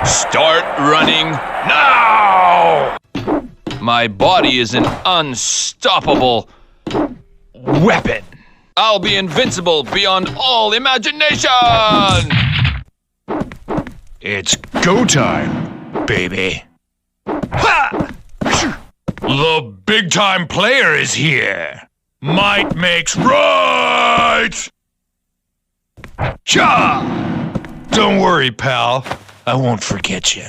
Start running now! My body is an unstoppable weapon. I'll be invincible beyond all imagination! It's go time, baby. Ha! The big time player is here. Might makes right! Cha! Don't worry, pal. I won't forget you.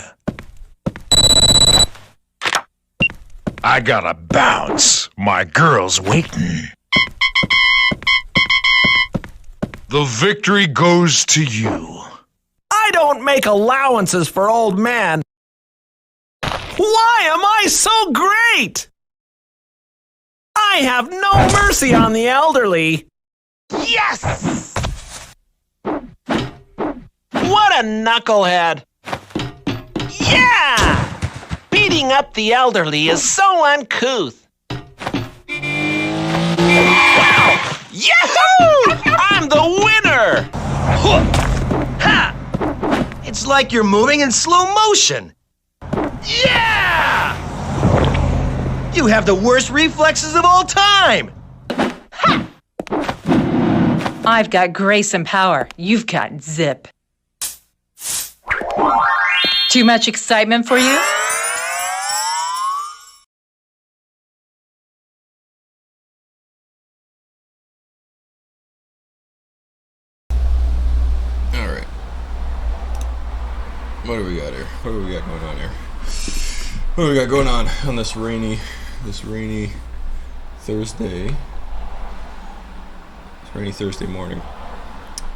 I gotta bounce. My girl's waiting. The victory goes to you. I don't make allowances for old man. Why am I so great? I have no mercy on the elderly. Yes! What a knucklehead. Yeah! Beating up the elderly is so uncouth. Yahoo! I'm the winner! Ha! It's like you're moving in slow motion. Yeah! You have the worst reflexes of all time. Ha! I've got grace and power. You've got zip. Too much excitement for you? Alright. What do we got here? What do we got going on here? What do we got going on this rainy Thursday? This rainy Thursday morning.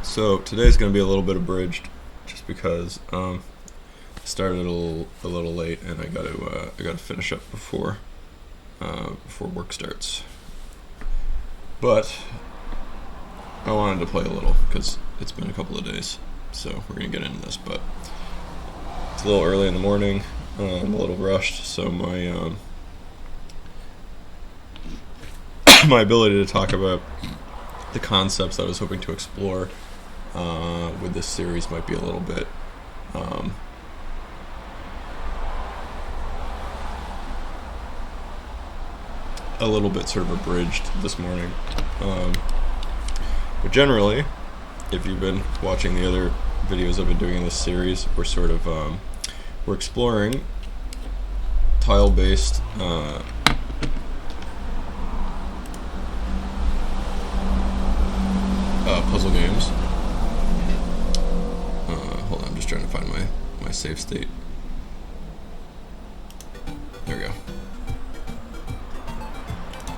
So today's going to be a little bit abridged, just because I started a little late, and I got to finish up before work starts. But I wanted to play a little because it's been a couple of days, so we're gonna get into this. But it's a little early in the morning. I'm a little rushed, so my my ability to talk about the concepts that I was hoping to explore with this series might be a little bit sort of abridged this morning. But generally, if you've been watching the other videos I've been doing in this series, we're sort of we're exploring tile-based puzzle games. Hold on, I'm just trying to find my save state. There we go.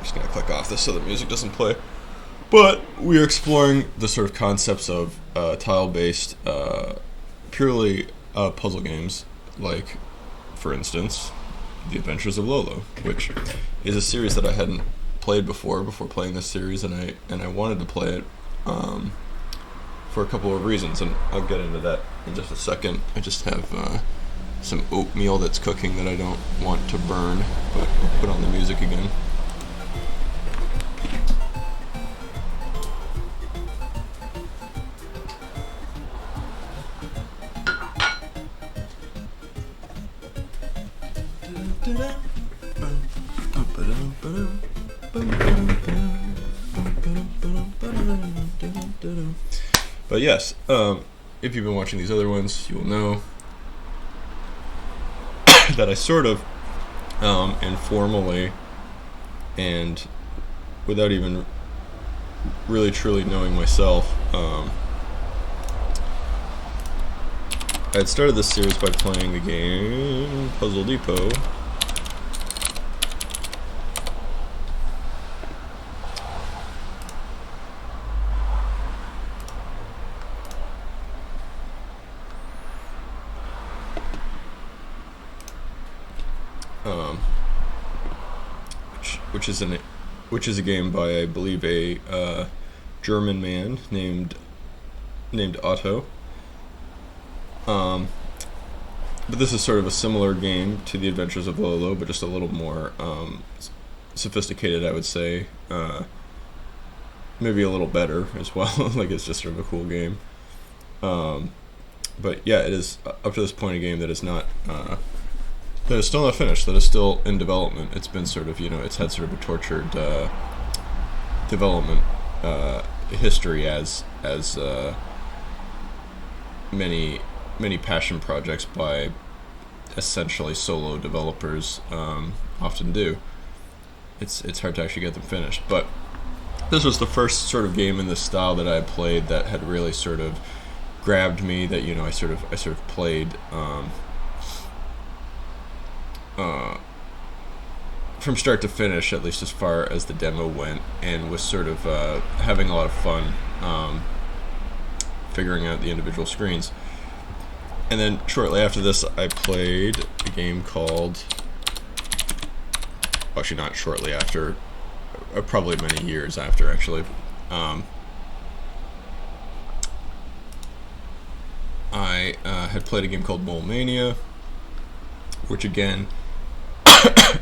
Just gonna click off this so the music doesn't play. But we are exploring the sort of concepts of tile-based, purely puzzle games, like, for instance, The Adventures of Lolo, which is a series that I hadn't played before playing this series, and I wanted to play it for a couple of reasons, and I'll get into that in just a second. I just have some oatmeal that's cooking that I don't want to burn, but I'll put on the music again. But yes, if you've been watching these other ones, you will know that I sort of informally, and without even really truly knowing myself, I had started this series by playing the game Puzzle Depot. Which is a game by, I believe, a German man named Otto. But this is sort of a similar game to The Adventures of Lolo, but just a little more sophisticated, I would say. Maybe a little better as well. Like, it's just sort of a cool game. But yeah, it is up to this point a game that is not that is still not finished. That is still in development. It's been sort of it's had sort of a tortured development history as many passion projects by essentially solo developers often do. It's hard to actually get them finished, but this was the first sort of game in this style that I had played that had really sort of grabbed me. That I sort of played from start to finish, at least as far as the demo went, and was sort of having a lot of fun figuring out the individual screens. And then shortly after this, I played a game called... Actually, not shortly after, probably many years after, actually. I had played a game called Mole Mania, which again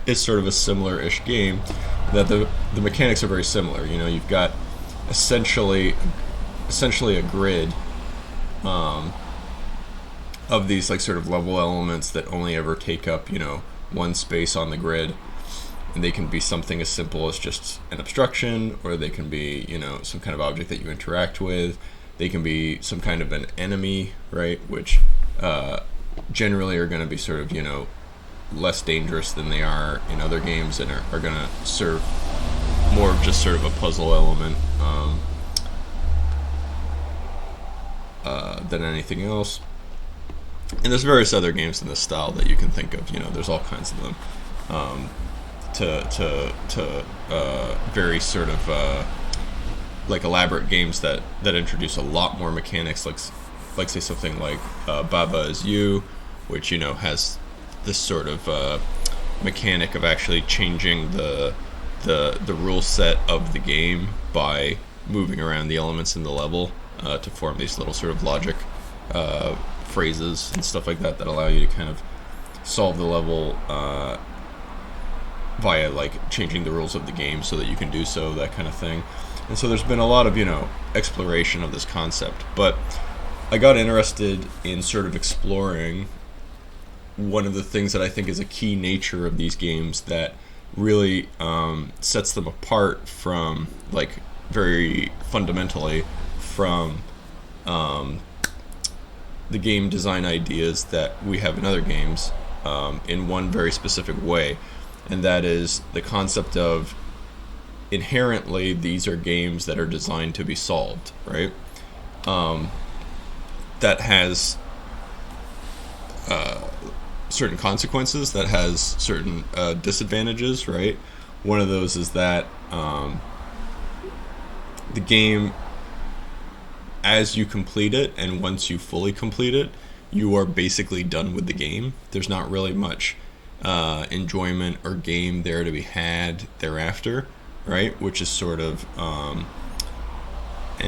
is sort of a similar-ish game. That the mechanics are very similar. You've got essentially a grid of these like sort of level elements that only ever take up one space on the grid. And they can be something as simple as just an obstruction, or they can be, some kind of object that you interact with. They can be some kind of an enemy, right? Which generally are going to be sort of, less dangerous than they are in other games, and are going to serve more of just sort of a puzzle element than anything else. And there's various other games in this style that you can think of. There's all kinds of them. To very sort of like elaborate games that introduce a lot more mechanics, like say something like Baba Is You, which has this sort of mechanic of actually changing the rule set of the game by moving around the elements in the level to form these little sort of logic phrases and stuff like that allow you to kind of solve the level via like changing the rules of the game so that you can do so, that kind of thing. And so there's been a lot of exploration of this concept, but I got interested in sort of exploring one of the things that I think is a key nature of these games that really sets them apart from, like, very fundamentally from the game design ideas that we have in other games in one very specific way. And that is the concept of inherently these are games that are designed to be solved, right? That has certain consequences, that has certain disadvantages, right? One of those is that the game, as you complete it, and once you fully complete it, you are basically done with the game. There's not really much enjoyment or game there to be had thereafter, right? Which is sort of an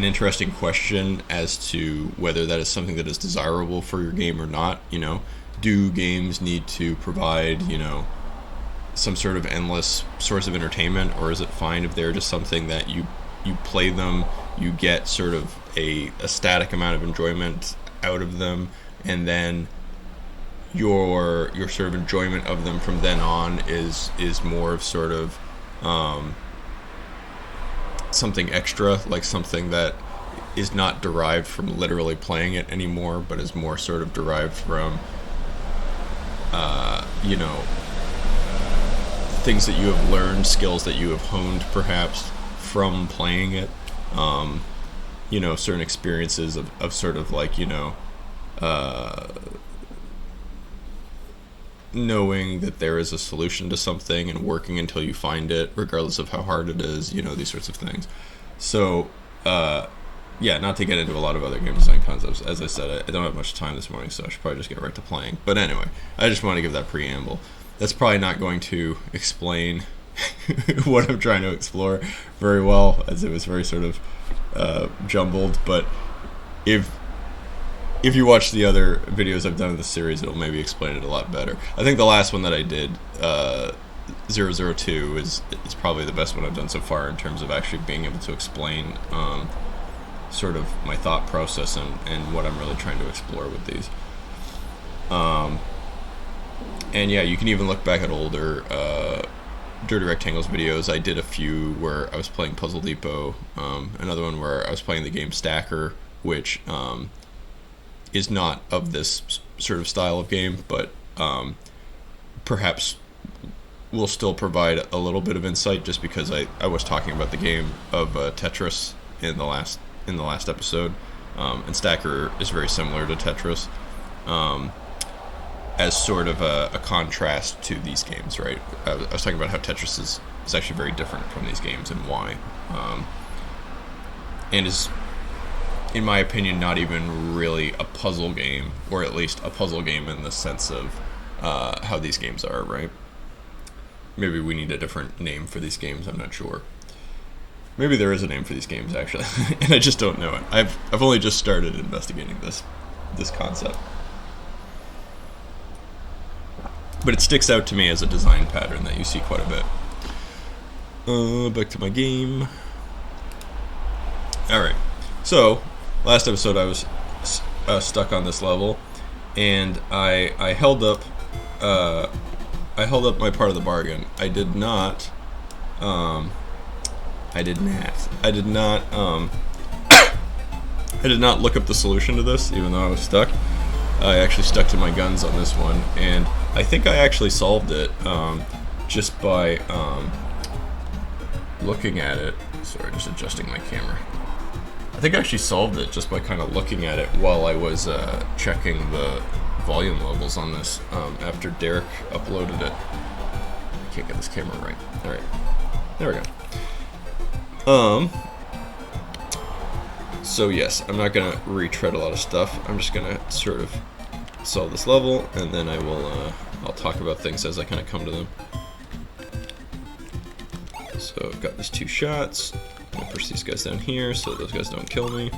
interesting question as to whether that is something that is desirable for your game or not. Do games need to provide, some sort of endless source of entertainment, or is it fine if they're just something that you play them, you get sort of a static amount of enjoyment out of them, and then your sort of enjoyment of them from then on is more of sort of something extra, like something that is not derived from literally playing it anymore, but is more sort of derived from things that you have learned, skills that you have honed perhaps from playing it, certain experiences of sort of like, knowing that there is a solution to something and working until you find it, regardless of how hard it is, these sorts of things. So, not to get into a lot of other game design concepts. As I said, I don't have much time this morning, so I should probably just get right to playing. But anyway, I just want to give that preamble. That's probably not going to explain what I'm trying to explore very well, as it was very sort of jumbled. But if you watch the other videos I've done in this series, it'll maybe explain it a lot better. I think the last one that I did, 002, is probably the best one I've done so far in terms of actually being able to explain sort of my thought process and what I'm really trying to explore with these. And yeah, you can even look back at older Dirty Rectangles videos. I did a few where I was playing Puzzle Depot, another one where I was playing the game Stacker, which is not of this sort of style of game, but perhaps will still provide a little bit of insight, just because I was talking about the game of Tetris in the last episode, and Stacker is very similar to Tetris, as sort of a contrast to these games, right? I was talking about how Tetris is actually very different from these games and why, and is, in my opinion, not even really a puzzle game, or at least a puzzle game in the sense of how these games are, right? Maybe we need a different name for these games, I'm not sure. Maybe there is a name for these games, actually, and I just don't know it. I've only just started investigating this concept. But it sticks out to me as a design pattern that you see quite a bit. Back to my game. Alright, so last episode I was stuck on this level, and I held up my part of the bargain. I did not look up the solution to this, even though I was stuck. I actually stuck to my guns on this one, and I think I actually solved it just by looking at it. Sorry, just adjusting my camera. I think I actually solved it just by kind of looking at it while I was checking the volume levels on this after Derek uploaded it. I can't get this camera right. Alright, there we go. So yes, I'm not gonna retread a lot of stuff. I'm just gonna sort of solve this level, and then I'll talk about things as I kind of come to them. So I've got these 2 shots. I'm gonna push these guys down here so those guys don't kill me.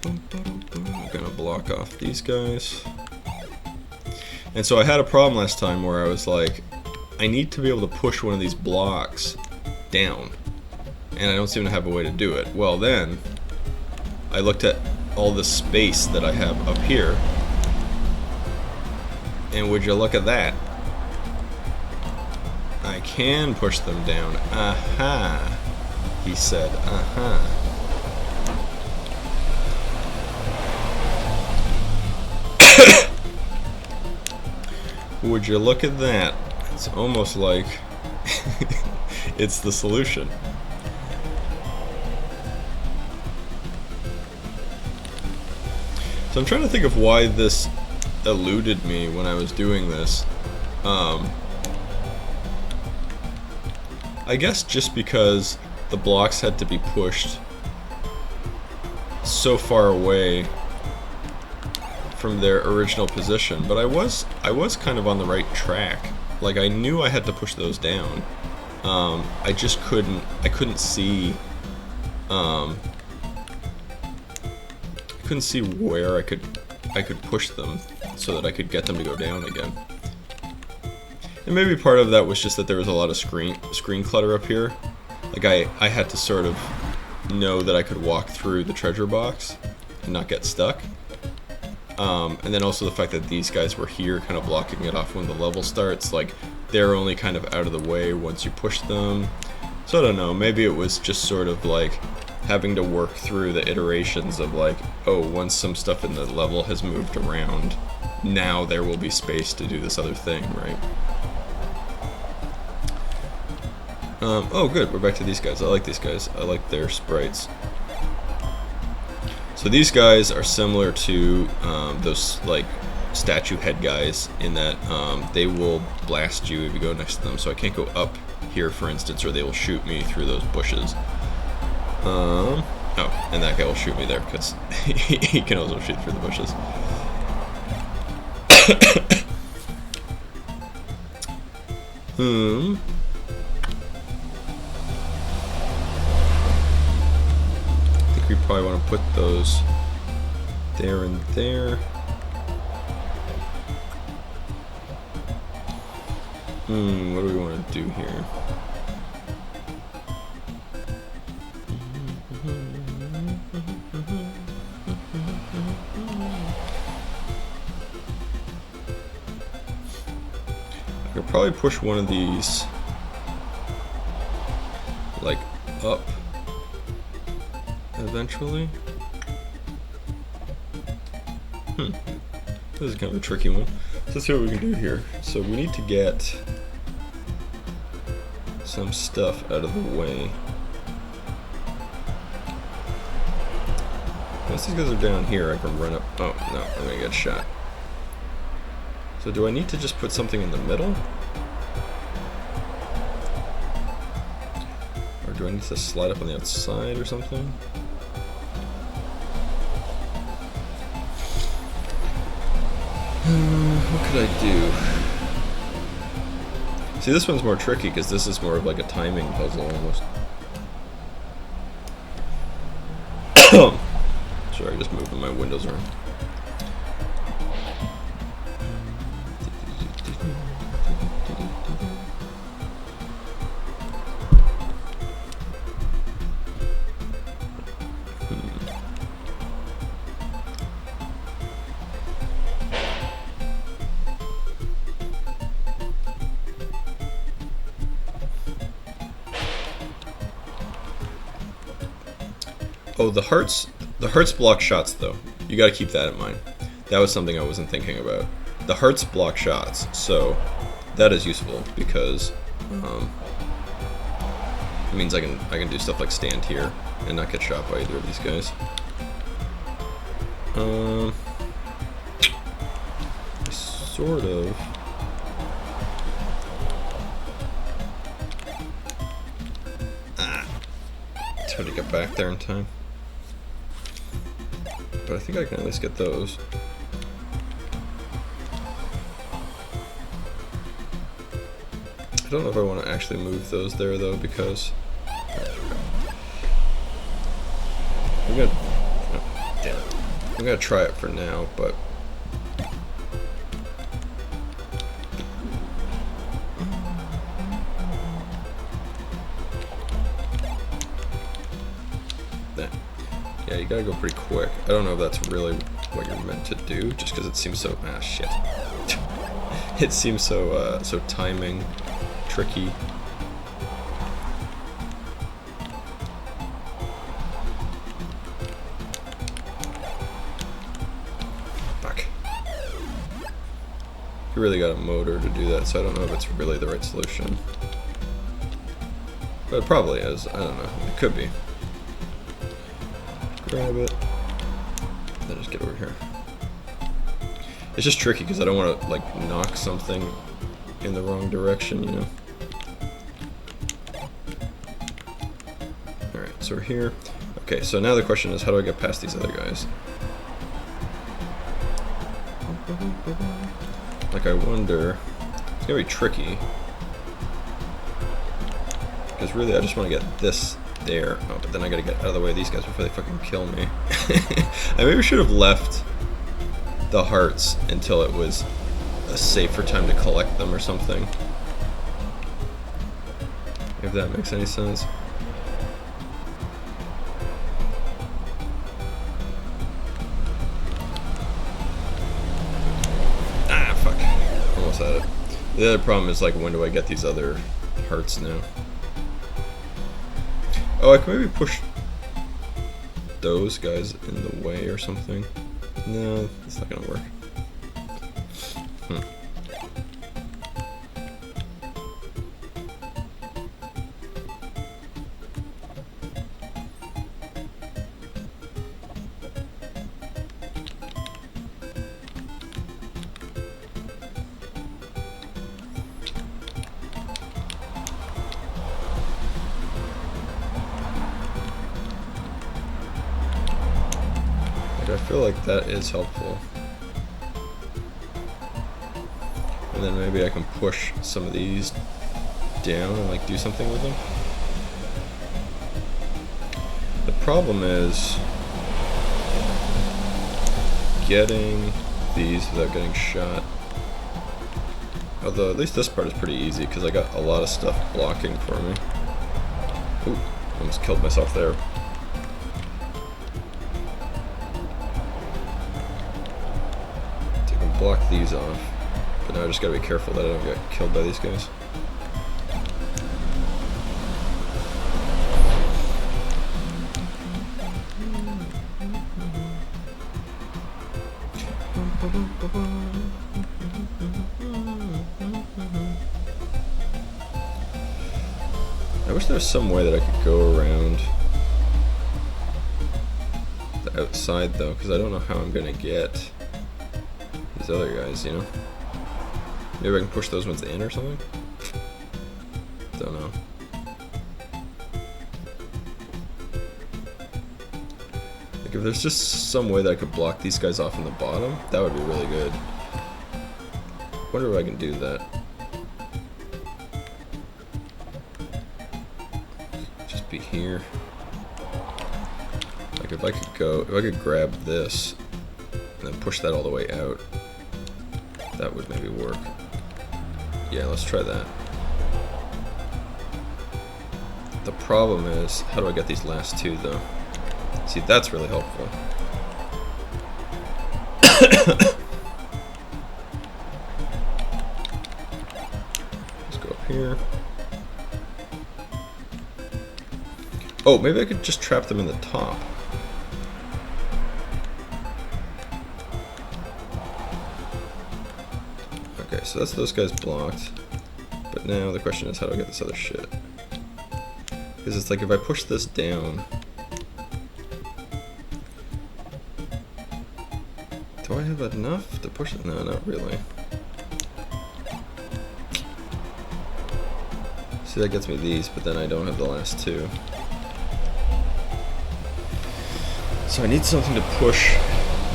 I'm gonna block off these guys. And so I had a problem last time where I was like, I need to be able to push one of these blocks down, and I don't seem to have a way to do it. Well, then I looked at all the space that I have up here, and would you look at that, I can push them down. Aha, he said. Aha. Would you look at that? It's almost like it's the solution. So I'm trying to think of why this eluded me when I was doing this. I guess just because the blocks had to be pushed so far away from their original position, but I was kind of on the right track. Like, I knew I had to push those down. I just couldn't see where I could push them so that I could get them to go down again. And maybe part of that was just that there was a lot of screen clutter up here. Like, I had to sort of know that I could walk through the treasure box and not get stuck. And then also the fact that these guys were here kind of blocking it off when the level starts. Like, they're only kind of out of the way once you push them. So I don't know, maybe it was just sort of like having to work through the iterations of like, oh, once some stuff in the level has moved around, now there will be space to do this other thing, right? Oh good, we're back to these guys. I like these guys. I like their sprites. So these guys are similar to those like statue head guys in that they will blast you if you go next to them. So I can't go up here, for instance, or they will shoot me through those bushes. Oh, and that guy will shoot me there because he can also shoot through the bushes. I think we probably want to put those there and there. What do we want to do here? probably push one of these like up eventually. This is kind of a tricky one. So let's see what we can do here. So we need to get some stuff out of the way. Once these guys are down here, I can run up. Oh, no, I'm gonna get shot. So do I need to just put something in the middle? Or do I need to slide up on the outside or something? What could I do? See, this one's more tricky because this is more of like a timing puzzle almost. Sorry, just moving my windows around. Oh, the hearts block shots though. You gotta keep that in mind. That was something I wasn't thinking about. The hearts block shots, so that is useful because it means I can do stuff like stand here and not get shot by either of these guys. Sort of. It's hard to get back there in time. But I think I can at least get those. I don't know if I want to actually move those there though, because I'm gonna, oh, damn it. I'm gonna try it for now, but yeah, you gotta go pretty quick. I don't know if that's really what you're meant to do, just because it seems so shit. It seems so so timing tricky. Fuck. You really got a motor to do that, so I don't know if it's really the right solution. But it probably is. I don't know. It could be. Grab it, then just get over here. It's just tricky because I don't want to like knock something in the wrong direction, you know. All right, so we're here. Okay, so now the question is, how do I get past these other guys? Like, I wonder. It's gonna be tricky because really I just want to get this there. Oh, but then I gotta get out of the way of these guys before they fucking kill me. I maybe should have left the hearts until it was a safer time to collect them or something. If that makes any sense. Ah, fuck. Almost had it. The other problem is, like, when do I get these other hearts now? Oh, I can maybe push those guys in the way or something. No, it's not gonna work. I feel like that is helpful. And then maybe I can push some of these down and like do something with them. The problem is getting these without getting shot. Although at least this part is pretty easy because I got a lot of stuff blocking for me. Ooh, almost killed myself there. Block these off, but now I just gotta be careful that I don't get killed by these guys. I wish there was some way that I could go around the outside though, because I don't know how I'm gonna get these other guys, you know? Maybe I can push those ones in or something? Don't know. Like if there's just some way that I could block these guys off in the bottom, that would be really good. Wonder if I can do that. Just be here. Like if I could grab this and then push that all the way out, that would maybe work. Yeah, let's try that. The problem is, how do I get these last two though? See, that's really helpful. Let's go up here. Oh, maybe I could just trap them in the top. Okay, so that's those guys blocked. But now the question is, how do I get this other shit? Because it's like if I push this down... Do I have enough to push it? No, not really. See, that gets me these, but then I don't have the last two. So I need something to push.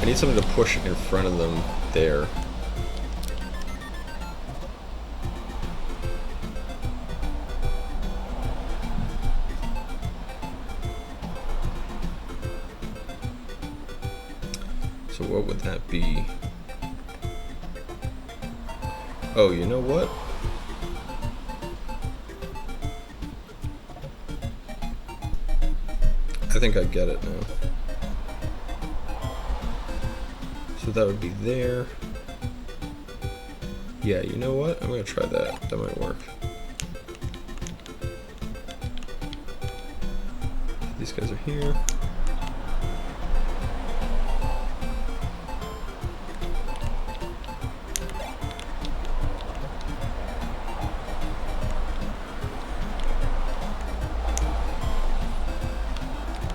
I need something to push in front of them there. So what would that be? Oh, you know what? I think I get it now. So that would be there. Yeah, you know what? I'm gonna try that. That might work. These guys are here.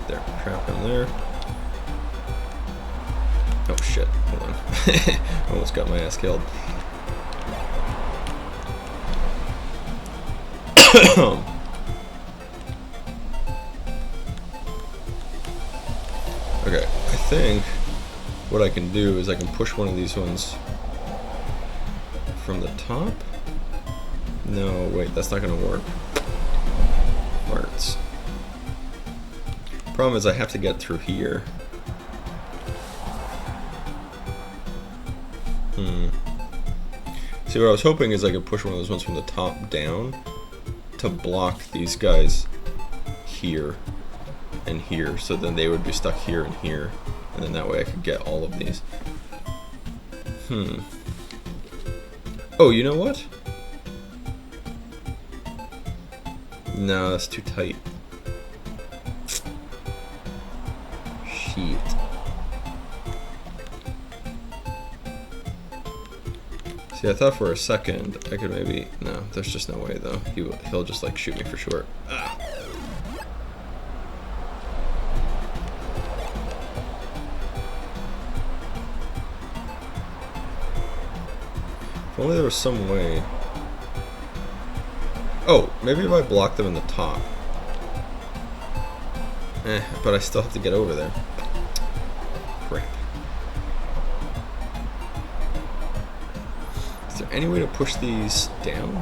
There, trap him there. Oh shit, hold on. Almost got my ass killed. Okay, I think what I can do is I can push one of these ones from the top. No, wait, that's not gonna work. Farts. Problem is I have to get through here. See, what I was hoping is I could push one of those ones from the top down to block these guys here and here, so then they would be stuck here and here, and then that way I could get all of these. Oh, you know what? No, that's too tight. Shit. See, I thought for a second I could maybe... No, there's just no way though. He'll just like shoot me for short. Ugh. If only there was some way. Oh, maybe if I block them in the top. But I still have to get over there. Crap. Is there any way to push these down?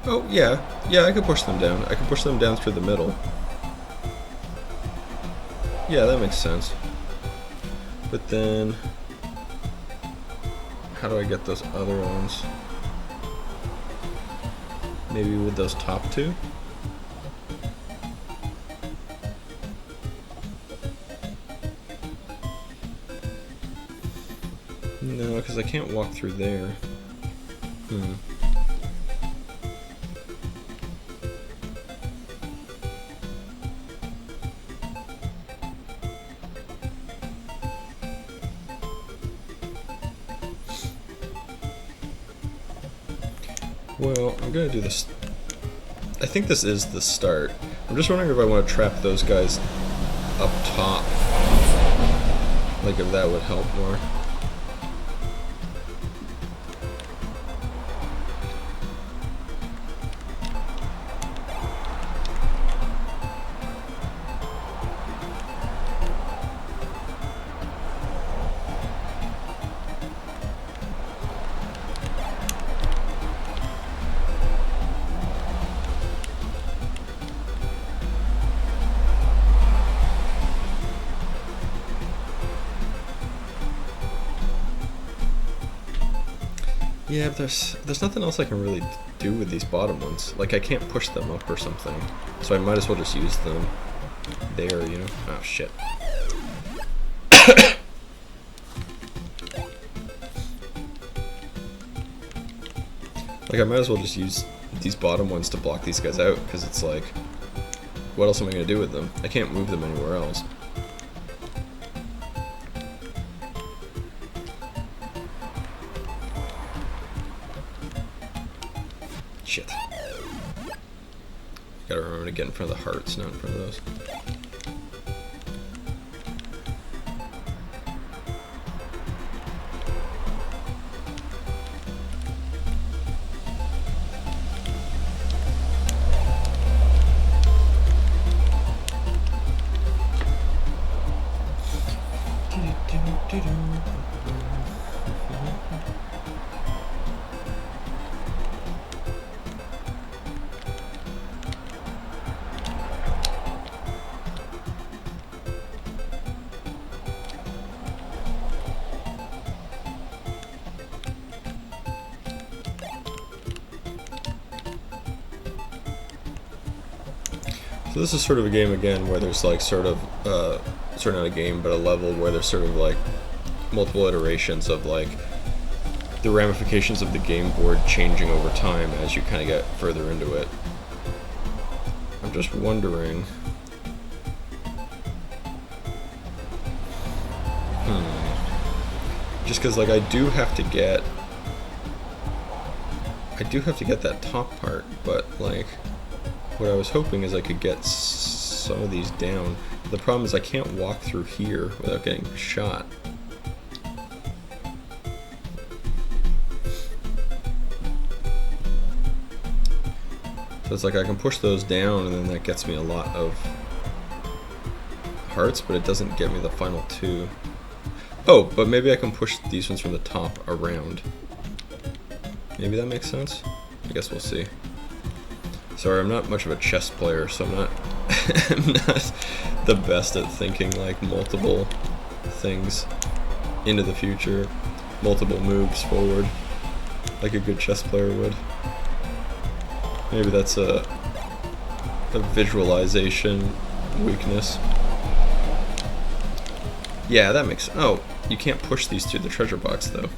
Oh, yeah. Yeah, I could push them down. I can push them down through the middle. Yeah, that makes sense. But then... how do I get those other ones? Maybe with those top two? No, because I can't walk through there. Well, I'm gonna do this. I think this is the start. I'm just wondering if I want to trap those guys up top. Like if that would help more. Yeah, but there's nothing else I can really do with these bottom ones. Like, I can't push them up or something. So I might as well just use them there, you know? Oh, shit. Like, I might as well just use these bottom ones to block these guys out, because it's like, what else am I going to do with them? I can't move them anywhere else. Shit. Gotta remember to get in front of the hearts, not in front of those. So this is sort of a game again where there's like sort of not a game but a level where there's sort of like multiple iterations of like the ramifications of the game board changing over time as you kind of get further into it. I'm just wondering. Just because like I do have to get that top part, but like what I was hoping is I could get some of these down. The problem is I can't walk through here without getting shot. So it's like I can push those down and then that gets me a lot of hearts, but it doesn't get me the final two. Oh, but maybe I can push these ones from the top around. Maybe that makes sense? I guess we'll see. Sorry, I'm not much of a chess player, so I'm not I'm not the best at thinking like multiple things into the future, multiple moves forward, like a good chess player would. Maybe that's a visualization weakness. Yeah, that makes... Oh, you can't push these through the treasure box, though.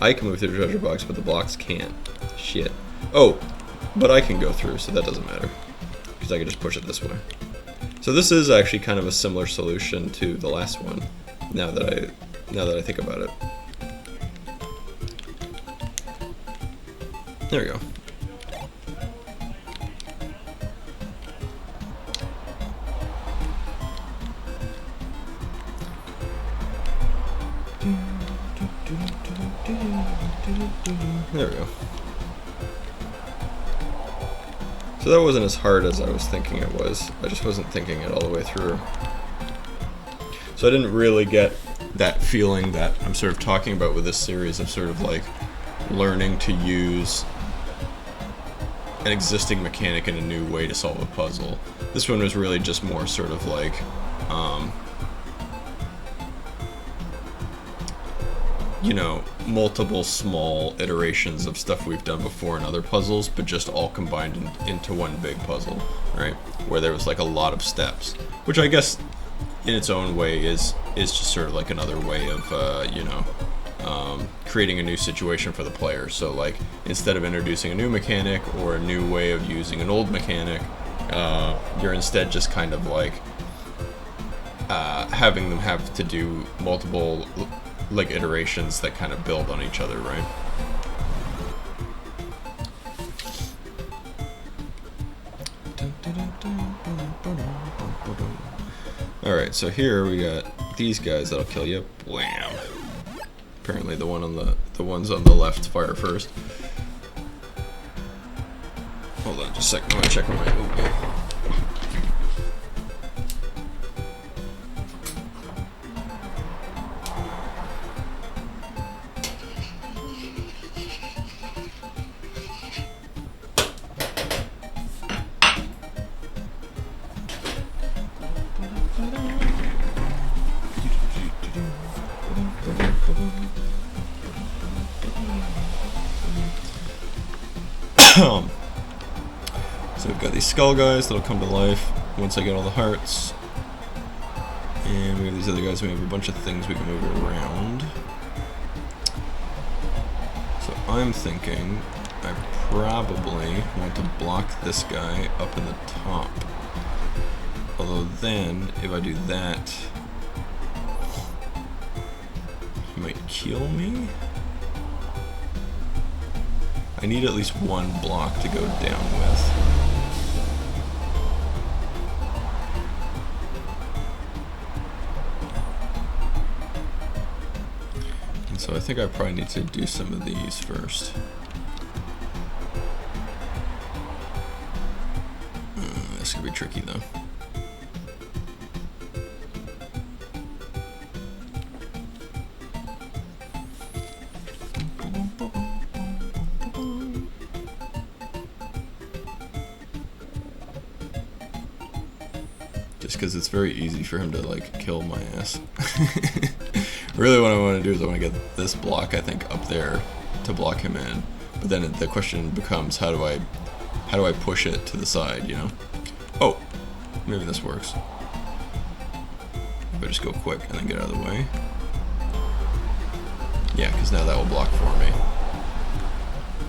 I can move through the treasure box, but the blocks can't. Shit. Oh, but I can go through, so that doesn't matter. Because I can just push it this way. So this is actually kind of a similar solution to the last one, now that I think about it. There we go. There we go. So that wasn't as hard as I was thinking it was. I just wasn't thinking it all the way through. So I didn't really get that feeling that I'm sort of talking about with this series of sort of like learning to use an existing mechanic in a new way to solve a puzzle. This one was really just more sort of like you know, multiple small iterations of stuff we've done before in other puzzles, but just all combined into one big puzzle, right? Where there was like a lot of steps, which I guess in its own way is just sort of like another way of, you know, creating a new situation for the player. So like instead of introducing a new mechanic or a new way of using an old mechanic, you're instead just kind of like having them have to do multiple like iterations that kind of build on each other, right? Alright, so here we got these guys that'll kill you. Wham! Apparently the ones on the left fire first. Hold on just a second, I'm gonna check on my so we've got these skull guys that'll come to life once I get all the hearts. And we have these other guys, we have a bunch of things we can move around. So I'm thinking I probably want to block this guy up in the top. Although then, if I do that, he might kill me? I need at least one block to go down with. And so I think I probably need to do some of these first. This could be tricky though. Because it's very easy for him to like kill my ass. Really what I want to do is I want to get this block I think up there to block him in, but then the question becomes how do I push it to the side, you know? Oh, maybe this works. If I just go quick and then get out of the way. Yeah, because now that will block for me.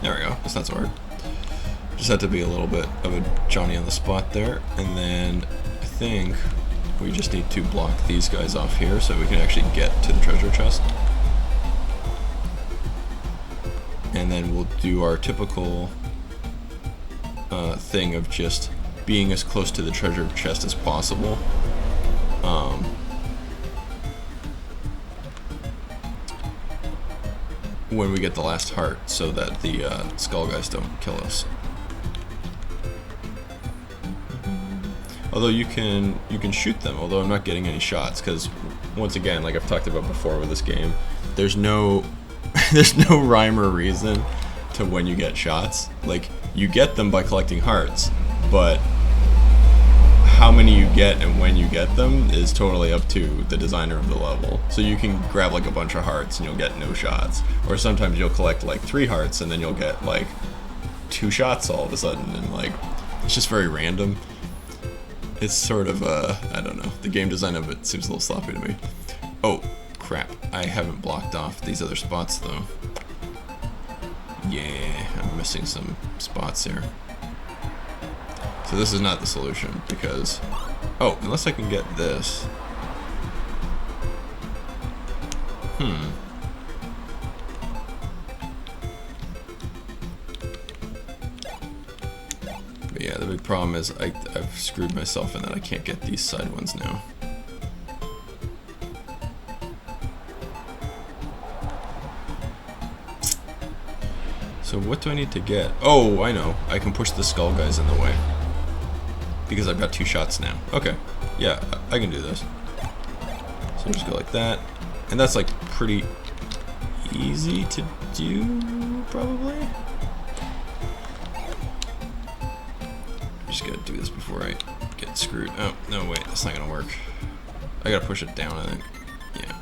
There we go, that's not so hard. Just had to be a little bit of a Johnny on the spot there, and then I think we just need to block these guys off here so we can actually get to the treasure chest. And then we'll do our typical thing of just being as close to the treasure chest as possible. When we get the last heart so that the skull guys don't kill us. Although you can shoot them, although I'm not getting any shots, because once again, like I've talked about before with this game, there's no there's no rhyme or reason to when you get shots. Like you get them by collecting hearts, but how many you get and when you get them is totally up to the designer of the level. So you can grab like a bunch of hearts and you'll get no shots, or sometimes you'll collect like 3 hearts and then you'll get like 2 shots all of a sudden, and like it's just very random. It's sort of, I don't know, the game design of it seems a little sloppy to me. Oh, crap, I haven't blocked off these other spots though. Yeah, I'm missing some spots here. So this is not the solution, because, oh, unless I can get this. But yeah, the big problem is I've screwed myself in that I can't get these side ones now. So what do I need to get? Oh, I know. I can push the skull guys in the way. Because I've got 2 shots now. Okay. Yeah, I can do this. So just go like that. And that's like pretty easy to do, probably. Just gotta do this before I get screwed. Oh, no, wait, that's not gonna work. I gotta push it down, I think. Yeah.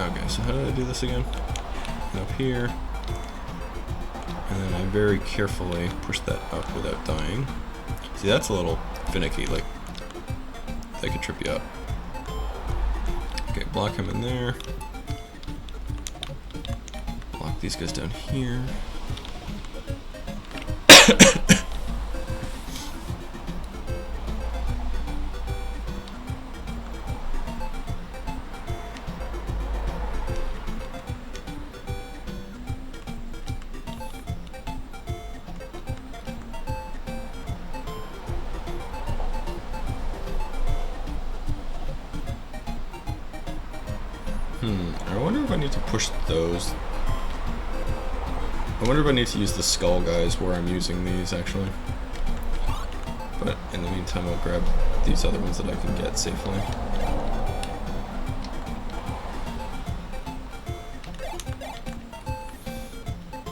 Okay, so how did I do this again? Up here. And then I very carefully push that up without dying. See, that's a little finicky, like, that could trip you up. Okay, block him in there. Block these guys down here. I wonder if I need to push those. I wonder if I need to use the skull guys where I'm using these, actually. But in the meantime, I'll grab these other ones that I can get safely.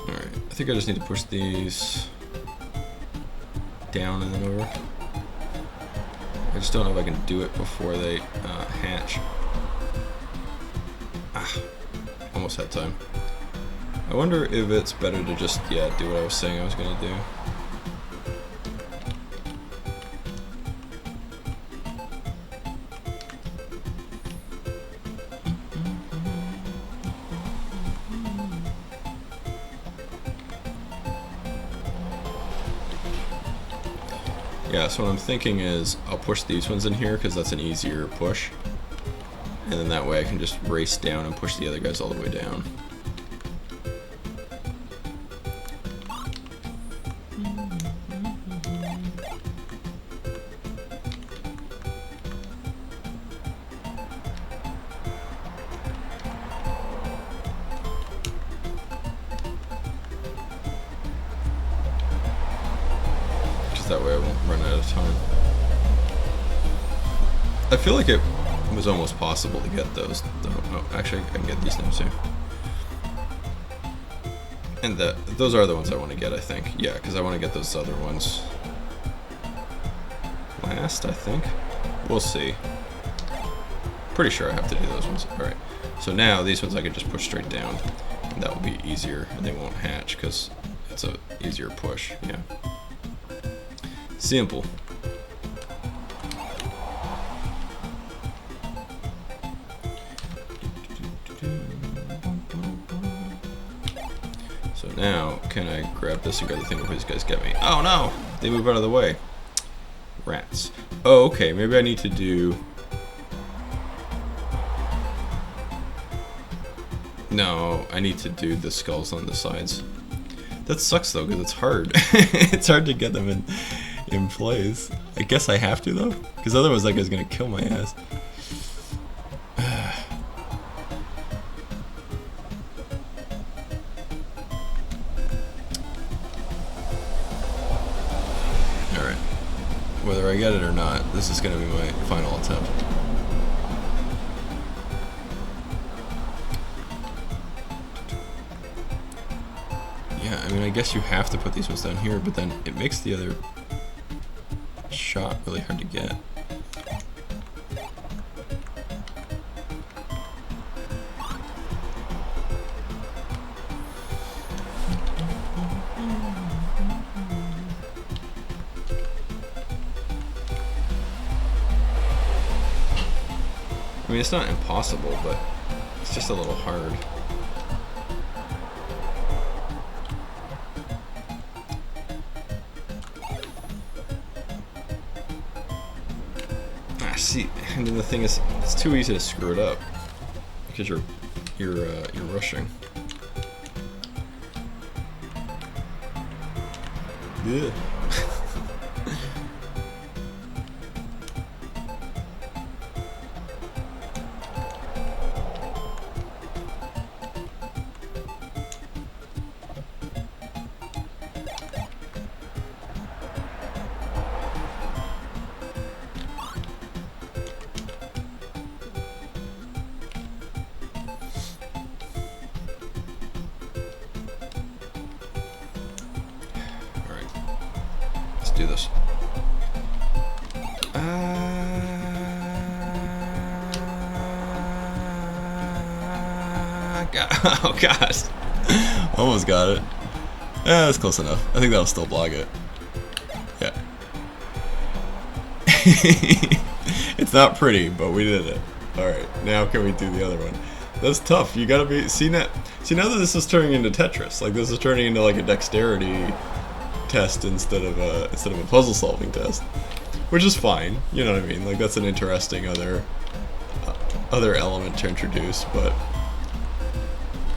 Alright, I think I just need to push these down and then over. I just don't know if I can do it before they hatch. Almost had time. I wonder if it's better to just, do what I was saying I was gonna do. Yeah, so what I'm thinking is I'll push these ones in here because that's an easier push. And then that way I can just race down and push the other guys all the way down. Because that way I won't run out of time. I feel like it was almost possible to get those, though. Oh, actually, I can get these now too. And those are the ones I want to get, I think. Yeah, because I want to get those other ones last, I think. We'll see. Pretty sure I have to do those ones. Alright, so now these ones I can just push straight down. And that will be easier, and they won't hatch, because it's a easier push. Yeah. Simple. So now, can I grab this and grab the thing before these guys get me? Oh no! They move out of the way. Rats. Oh, okay, maybe I need to do... No, I need to do the skulls on the sides. That sucks though, because it's hard. It's hard to get them in place. I guess I have to though, because otherwise that guy's gonna kill my ass. Alright. Whether I get it or not, this is gonna be my final attempt. Yeah, I mean, I guess you have to put these ones down here, but then it makes the other shot really hard to get. I mean, it's not impossible, but it's just a little hard. See, and then the thing is, it's too easy to screw it up because you're rushing. Yeah. Do this. Oh gosh, almost got it. Yeah, that's close enough. I think that'll still block it. Yeah. It's not pretty, but we did it. Alright, now can we do the other one? That's tough. You gotta be... See now that this is turning into Tetris. Like, this is turning into, like, a dexterity test instead of a puzzle-solving test. Which is fine. You know what I mean? Like, that's an interesting other element to introduce, but...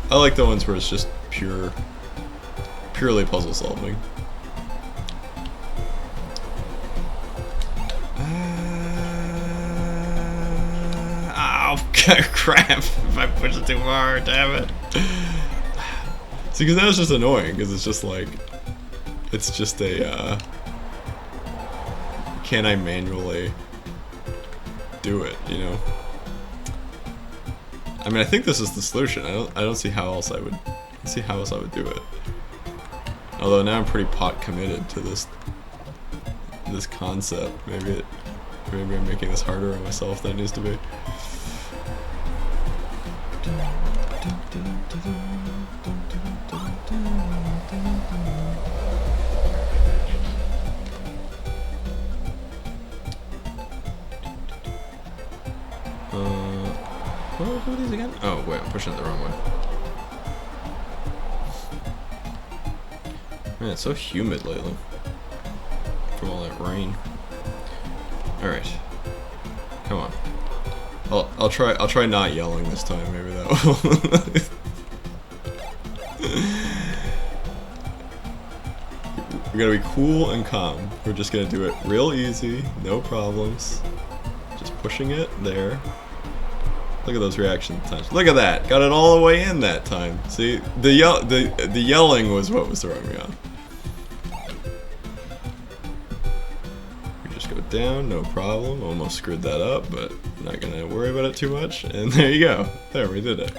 I like the ones where it's just purely puzzle-solving. Crap, if I push it too hard, damn it. See, because that was just annoying, because it's just like, it's just a, can I manually do it, you know? I mean, I think this is the solution. I don't see how else I would do it. Although now I'm pretty pot committed to this concept. Maybe I'm making this harder on myself than it needs to be. What are these again? Oh wait, I'm pushing it the wrong way. Man, it's so humid lately from all that rain. All right, come on. I'll try not yelling this time. Maybe that will. We gotta be cool and calm. We're just gonna do it real easy, no problems. Just pushing it there. Look at those reaction times. Look at that. Got it all the way in that time. See, the yelling was what was throwing me off. We just go down, no problem. Almost screwed that up, but not gonna worry about it too much. And there you go. There, we did it.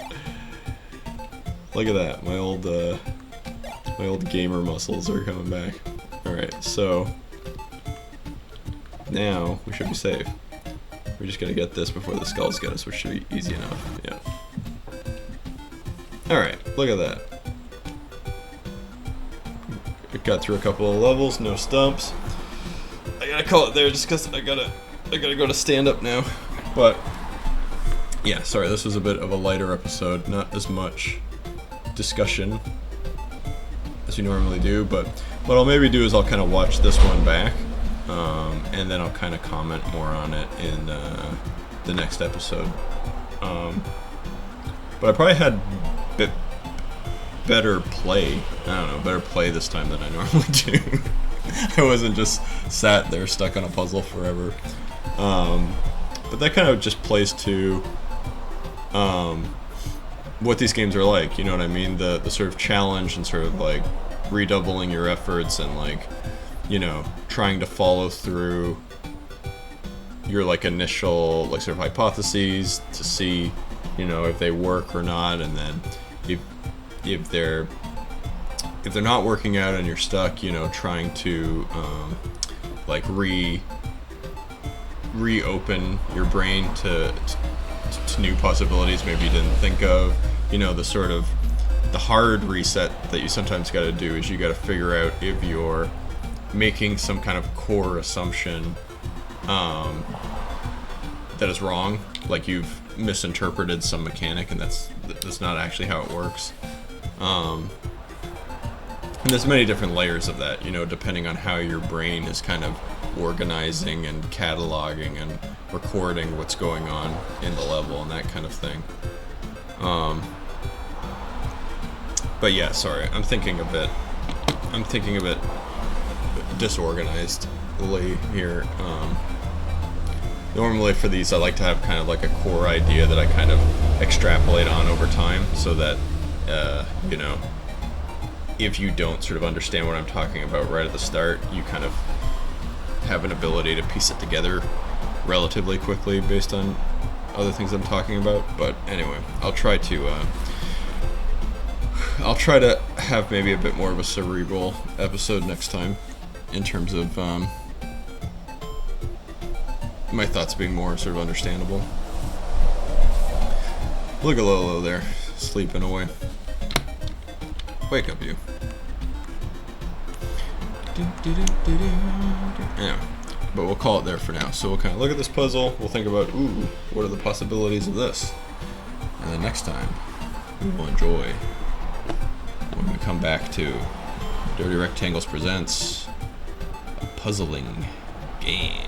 Look at that. My old gamer muscles are coming back. All right, so now we should be safe. We're just gonna get this before the skulls get us, which should be easy enough. Yeah. Alright, look at that. I got through a couple of levels, no stumps. I gotta call it there just because I gotta go to stand up now. But yeah, sorry, this was a bit of a lighter episode, not as much discussion as we normally do, but what I'll maybe do is I'll kind of watch this one back. And then I'll kind of comment more on it in the next episode. But I probably had better play. I don't know, better play this time than I normally do. I wasn't just sat there stuck on a puzzle forever. But that kind of just plays to what these games are like. You know what I mean? The sort of challenge and sort of like redoubling your efforts and like, you know, trying to follow through your like initial like sort of hypotheses to see, you know, if they work or not, and then if they're not working out and you're stuck, you know, trying to like reopen your brain to new possibilities maybe you didn't think of. You know, the sort of the hard reset that you sometimes got to do is you got to figure out if you're making some kind of core assumption that is wrong, like you've misinterpreted some mechanic and that's not actually how it works. And there's many different layers of that, you know, depending on how your brain is kind of organizing and cataloging and recording what's going on in the level and that kind of thing. But yeah, sorry, I'm thinking a bit disorganizedly here. Normally for these I like to have kind of like a core idea that I kind of extrapolate on over time so that, you know, if you don't sort of understand what I'm talking about right at the start, you kind of have an ability to piece it together relatively quickly based on other things I'm talking about. But anyway, I'll try to have maybe a bit more of a cerebral episode next time in terms of my thoughts being more sort of understandable. Look at Lolo there, sleeping away. Wake up, you. Anyway, but we'll call it there for now. So we'll kind of look at this puzzle. We'll think about, ooh, what are the possibilities of this? And then next time, we will enjoy when we come back to Dirty Rectangles Presents a puzzling game.